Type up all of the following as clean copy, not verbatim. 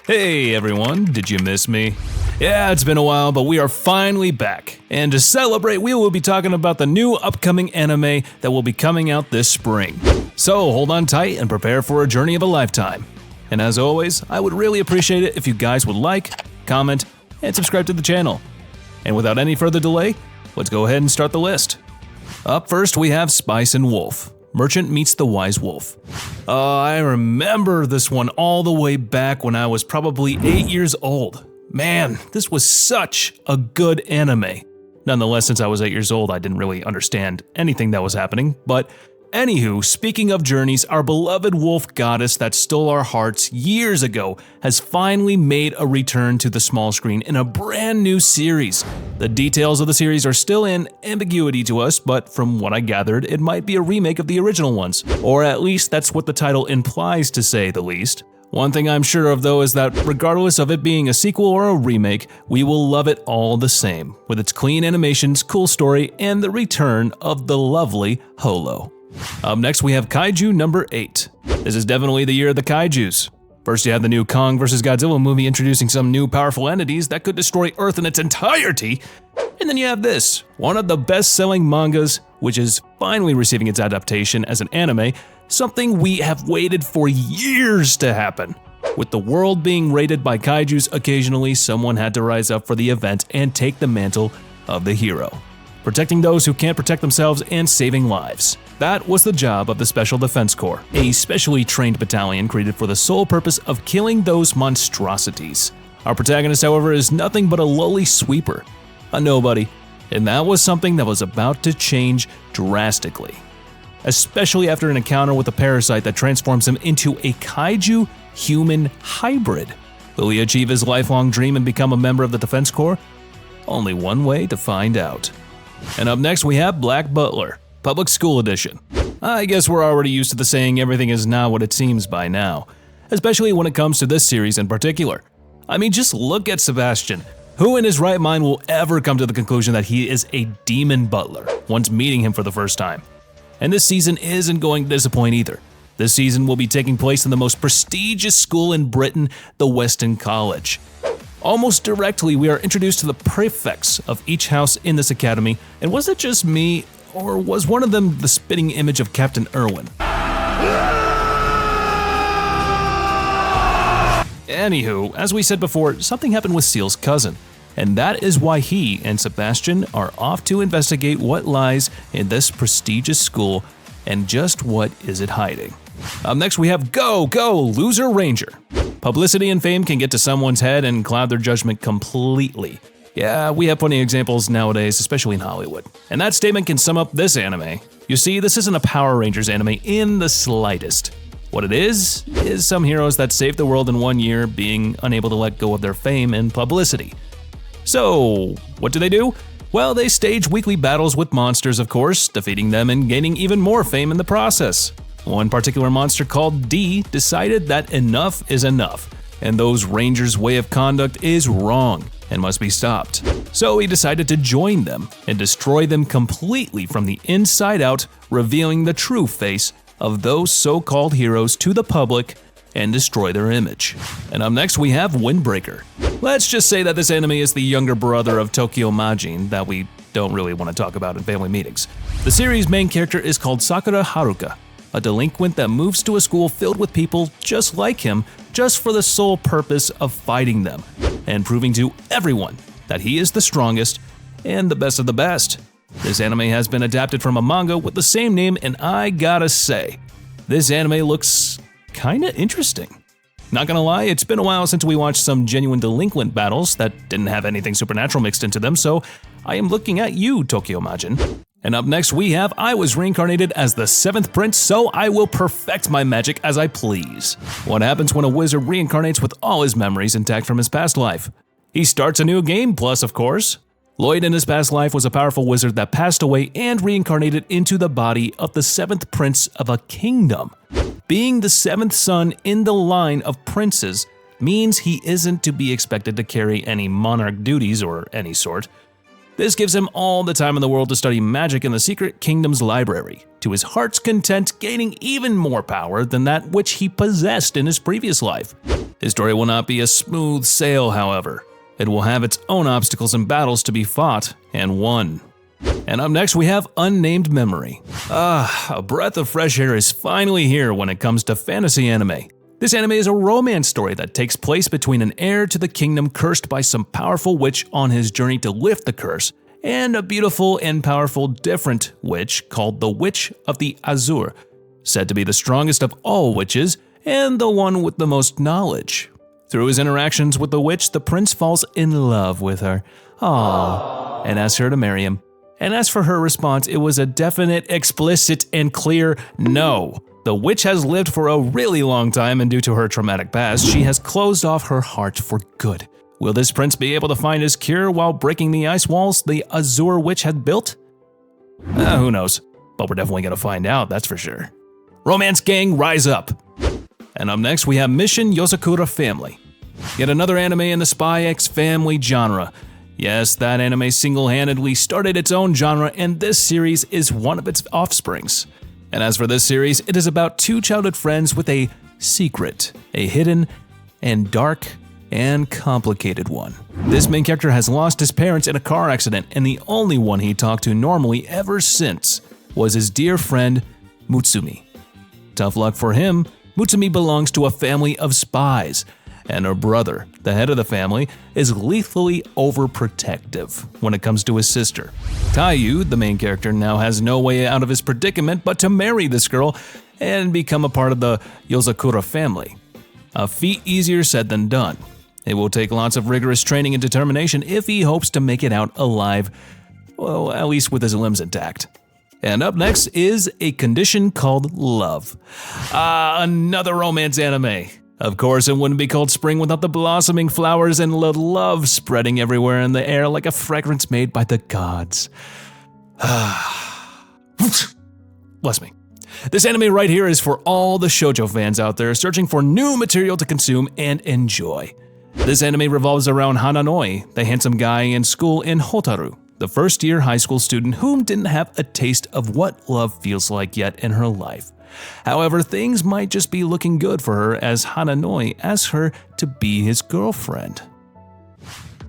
Hey everyone, did you miss me? Yeah, it's been a while, but we are finally back. And to celebrate, we will be talking about the new upcoming anime that will be coming out this spring. So hold on tight and prepare for a journey of a lifetime. And as always, I would really appreciate it if you guys would like, comment, and subscribe to the channel. And without any further delay, let's go ahead and start the list. Up first, we have Spice and Wolf. Merchant meets the Wise Wolf. I remember this one all the way back when I was probably 8 years old. Man, this was such a good anime. Nonetheless, since I was 8 years old, I didn't really understand anything that was happening. But anywho, speaking of journeys, our beloved wolf goddess that stole our hearts years ago has finally made a return to the small screen in a brand new series. The details of the series are still in ambiguity to us, but from what I gathered, it might be a remake of the original ones. Or at least that's what the title implies, to say the least. One thing I'm sure of though is that regardless of it being a sequel or a remake, we will love it all the same, with its clean animations, cool story, and the return of the lovely Holo. Up next, we have Kaiju No. 8. This is definitely the year of the kaijus. First, you have the new Kong vs. Godzilla movie introducing some new powerful entities that could destroy Earth in its entirety. And then you have this, one of the best-selling mangas, which is finally receiving its adaptation as an anime, something we have waited for years to happen. With the world being raided by kaijus, occasionally someone had to rise up for the event and take the mantle of the hero, protecting those who can't protect themselves and saving lives. That was the job of the Special Defense Corps, a specially trained battalion created for the sole purpose of killing those monstrosities. Our protagonist, however, is nothing but a lowly sweeper, a nobody, and that was something that was about to change drastically, especially after an encounter with a parasite that transforms him into a kaiju human hybrid. Will he achieve his lifelong dream and become a member of the Defense Corps? Only one way to find out. And up next, we have Black Butler, Public School Edition. I guess we're already used to the saying everything is not what it seems by now, especially when it comes to this series in particular. I mean, just look at Sebastian. Who in his right mind will ever come to the conclusion that he is a demon butler once meeting him for the first time? And this season isn't going to disappoint either. This season will be taking place in the most prestigious school in Britain, the Weston College. Almost directly, we are introduced to the prefects of each house in this academy, and was it just me, or was one of them the spitting image of Captain Irwin? Anywho, as we said before, something happened with Seal's cousin, and that is why he and Sebastian are off to investigate what lies in this prestigious school and just what is it hiding. Up next, we have Go, Loser Ranger. Publicity and fame can get to someone's head and cloud their judgment completely. Yeah, we have plenty of examples nowadays, especially in Hollywood. And that statement can sum up this anime. You see, this isn't a Power Rangers anime in the slightest. What it is some heroes that saved the world in 1 year being unable to let go of their fame and publicity. So, what do? Well, they stage weekly battles with monsters, of course, defeating them and gaining even more fame in the process. One particular monster called D decided that enough is enough, and those Rangers' way of conduct is wrong and must be stopped. So he decided to join them and destroy them completely from the inside out, revealing the true face of those so-called heroes to the public and destroy their image. And up next, we have Windbreaker. Let's just say that this anime is the younger brother of Tokyo Majin that we don't really want to talk about in family meetings. The series' main character is called Sakura Haruka, a delinquent that moves to a school filled with people just like him, just for the sole purpose of fighting them and proving to everyone that he is the strongest and the best of the best. This anime has been adapted from a manga with the same name, and I gotta say, this anime looks kinda interesting. Not gonna lie, it's been a while since we watched some genuine delinquent battles that didn't have anything supernatural mixed into them, so I am looking at you, Tokyo Majin. And up next, we have I Was Reincarnated as the 7th Prince, so I will perfect my magic as I please. What happens when a wizard reincarnates with all his memories intact from his past life? He starts a new game, plus, of course. Lloyd in his past life was a powerful wizard that passed away and reincarnated into the body of the 7th Prince of a kingdom. Being the 7th son in the line of princes means he isn't to be expected to carry any monarch duties or any sort. This gives him all the time in the world to study magic in the Secret Kingdom's library, to his heart's content, gaining even more power than that which he possessed in his previous life. His story will not be a smooth sail, however. It will have its own obstacles and battles to be fought and won. And up next we have Unnamed Memory. A breath of fresh air is finally here when it comes to fantasy anime. This anime is a romance story that takes place between an heir to the kingdom cursed by some powerful witch on his journey to lift the curse, and a beautiful and powerful different witch called the Witch of the Azure, said to be the strongest of all witches and the one with the most knowledge. Through his interactions with the witch, the prince falls in love with her, and asks her to marry him. And as for her response, it was a definite, explicit, and clear no. The witch has lived for a really long time, and due to her traumatic past, she has closed off her heart for good. Will this prince be able to find his cure while breaking the ice walls the Azure witch had built? Who knows, but we're definitely gonna find out, that's for sure. Romance gang, rise up! And up next we have Mission Yozakura Family. Yet another anime in the Spy X Family genre. Yes, that anime single-handedly started its own genre, and this series is one of its offsprings. And as for this series, it is about two childhood friends with a secret, a hidden and dark and complicated one. This main character has lost his parents in a car accident, and the only one he talked to normally ever since was his dear friend Mutsumi. Tough luck for him, Mutsumi belongs to a family of spies, and her brother, the head of the family, is lethally overprotective when it comes to his sister. Taiyu, the main character, now has no way out of his predicament but to marry this girl and become a part of the Yozakura family. A feat easier said than done. It will take lots of rigorous training and determination if he hopes to make it out alive, well, at least with his limbs intact. And up next is a condition called love. Another romance anime. Of course, it wouldn't be called spring without the blossoming flowers and love spreading everywhere in the air like a fragrance made by the gods. Bless me. This anime right here is for all the shoujo fans out there searching for new material to consume and enjoy. This anime revolves around Hananoi, the handsome guy in school in Hotaru, the first-year high school student whom didn't have a taste of what love feels like yet in her life. However, things might just be looking good for her as Hananoi asks her to be his girlfriend.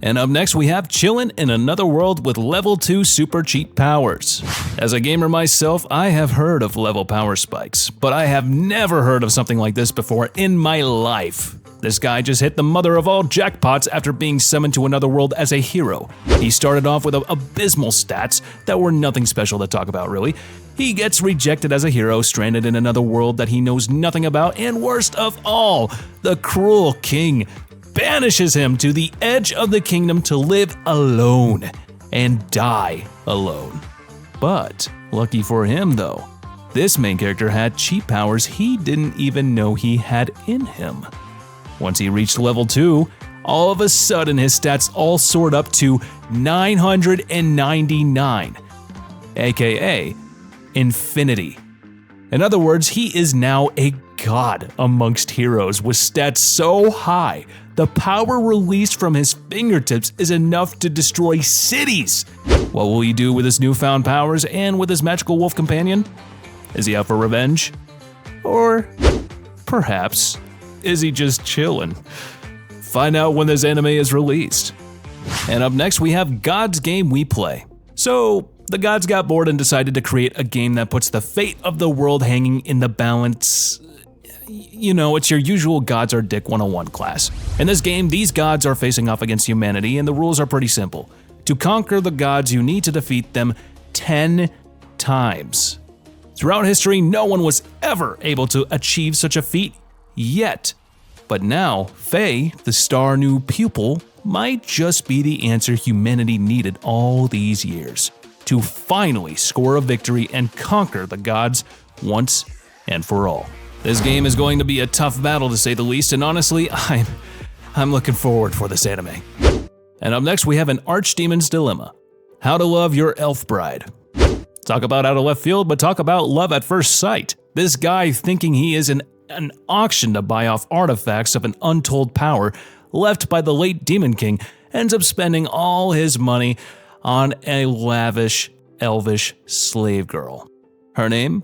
And up next we have Chillin in another world with level 2 super cheat powers. As a gamer myself, I have heard of level power spikes, but I have never heard of something like this before in my life. This guy just hit the mother of all jackpots after being summoned to another world as a hero. He started off with abysmal stats that were nothing special to talk about really. He gets rejected as a hero, stranded in another world that he knows nothing about, and worst of all, the cruel king banishes him to the edge of the kingdom to live alone and die alone. But lucky for him though, this main character had cheat powers he didn't even know he had in him. Once he reached level 2, all of a sudden his stats all soared up to 999, aka infinity. In other words, he is now a god amongst heroes with stats so high, the power released from his fingertips is enough to destroy cities. What will he do with his newfound powers and with his magical wolf companion? Is he out for revenge? Or perhaps, is he just chillin'? Find out when this anime is released. And up next we have God's Game We Play. So, the gods got bored and decided to create a game that puts the fate of the world hanging in the balance. You know, it's your usual Gods Are Dick 101 class. In this game, these gods are facing off against humanity, and the rules are pretty simple. To conquer the gods, you need to defeat them 10 times. Throughout history, no one was ever able to achieve such a feat yet. But now, Faye, the star new pupil, might just be the answer humanity needed all these years to finally score a victory and conquer the gods once and for all. This game is going to be a tough battle to say the least, and honestly, I'm looking forward for this anime. And up next we have an Archdemon's Dilemma. How to love your elf bride. Talk about out of left field, but talk about love at first sight. This guy thinking he is an auction to buy off artifacts of an untold power left by the late Demon King ends up spending all his money on a lavish, elvish slave girl. Her name?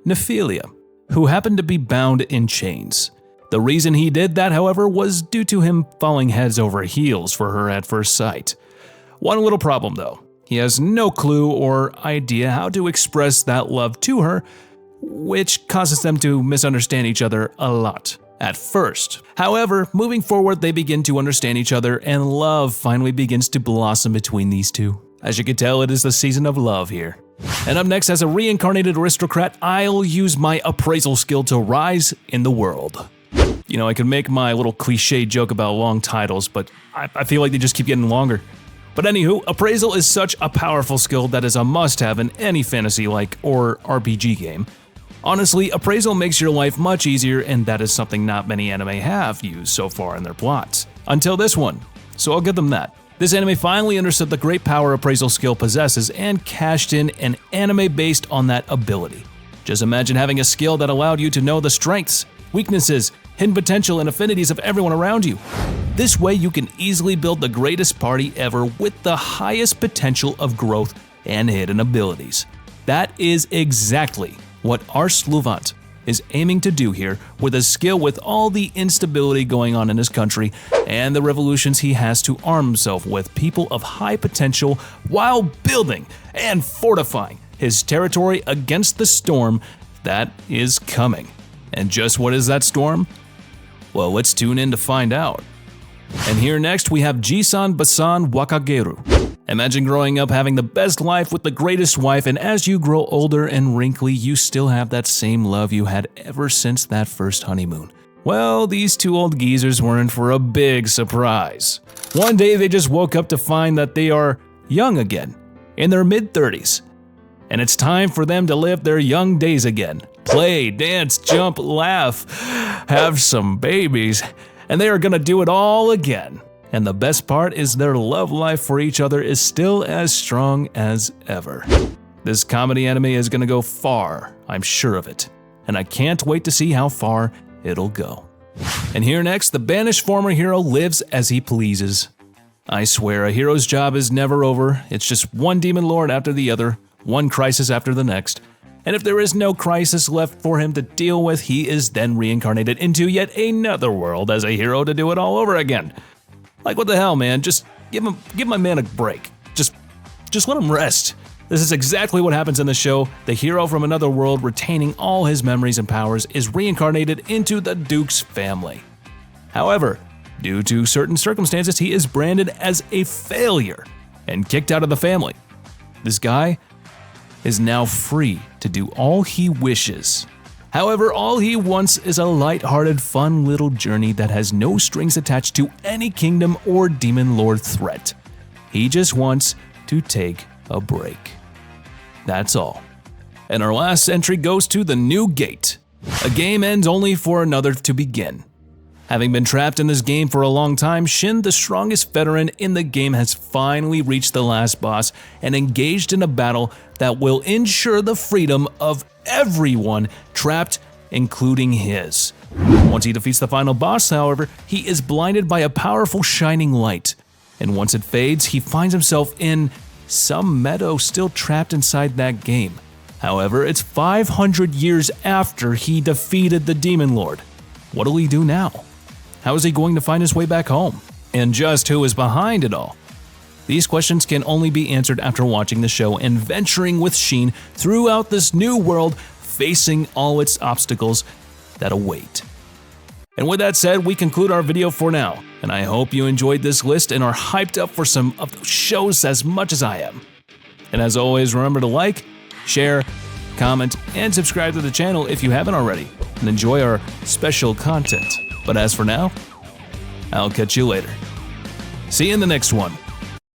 Nephilia, who happened to be bound in chains. The reason he did that, however, was due to him falling heads over heels for her at first sight. One little problem though, he has no clue or idea how to express that love to her, which causes them to misunderstand each other a lot at first. However, moving forward, they begin to understand each other and love finally begins to blossom between these two. As you can tell, it is the season of love here. And up next, as a reincarnated aristocrat, I'll use my appraisal skill to rise in the world. You know, I could make my little cliche joke about long titles, but I feel like they just keep getting longer. But anywho, appraisal is such a powerful skill that is a must-have in any fantasy-like or RPG game. Honestly, appraisal makes your life much easier, and that is something not many anime have used so far in their plots. Until this one, so I'll give them that. This anime finally understood the great power appraisal skill possesses and cashed in an anime based on that ability. Just imagine having a skill that allowed you to know the strengths, weaknesses, hidden potential, and affinities of everyone around you. This way you can easily build the greatest party ever with the highest potential of growth and hidden abilities. That is exactly what Ars Luvant is aiming to do here with a skill with all the instability going on in his country and the revolutions he has to arm himself with people of high potential while building and fortifying his territory against the storm that is coming. And just what is that storm? Well, let's tune in to find out. And here next we have Jisan, Bassan, Wakagaeru. Imagine growing up having the best life with the greatest wife, and as you grow older and wrinkly, you still have that same love you had ever since that first honeymoon. Well, these two old geezers were in for a big surprise. One day they just woke up to find that they are young again, in their mid-30s. And it's time for them to live their young days again. Play, dance, jump, laugh, have some babies, and they are gonna do it all again. And the best part is their love life for each other is still as strong as ever. This comedy anime is gonna go far, I'm sure of it. And I can't wait to see how far it'll go. And here next, the banished former hero lives as he pleases. I swear, a hero's job is never over. It's just one demon lord after the other, one crisis after the next. And if there is no crisis left for him to deal with, he is then reincarnated into yet another world as a hero to do it all over again. Like, what the hell, man? Just give my man a break. Just let him rest. This is exactly what happens in the show. The hero from another world, retaining all his memories and powers, is reincarnated into the Duke's family. However, due to certain circumstances, he is branded as a failure and kicked out of the family. This guy is now free to do all he wishes. However, all he wants is a light-hearted, fun little journey that has no strings attached to any kingdom or demon lord threat. He just wants to take a break. That's all. And our last entry goes to the New Gate. A game ends only for another to begin. Having been trapped in this game for a long time, Shin, the strongest veteran in the game, has finally reached the last boss and engaged in a battle that will ensure the freedom of everyone trapped, including his. Once he defeats the final boss, however, he is blinded by a powerful shining light. And once it fades, he finds himself in some meadow still trapped inside that game. However, it's 500 years after he defeated the Demon Lord. What'll he do now? How is he going to find his way back home? And just who is behind it all? These questions can only be answered after watching the show and venturing with Shin throughout this new world, facing all its obstacles that await. And with that said, we conclude our video for now, and I hope you enjoyed this list and are hyped up for some of those shows as much as I am. And as always, remember to like, share, comment, and subscribe to the channel if you haven't already, and enjoy our special content. But as for now, I'll catch you later. See you in the next one.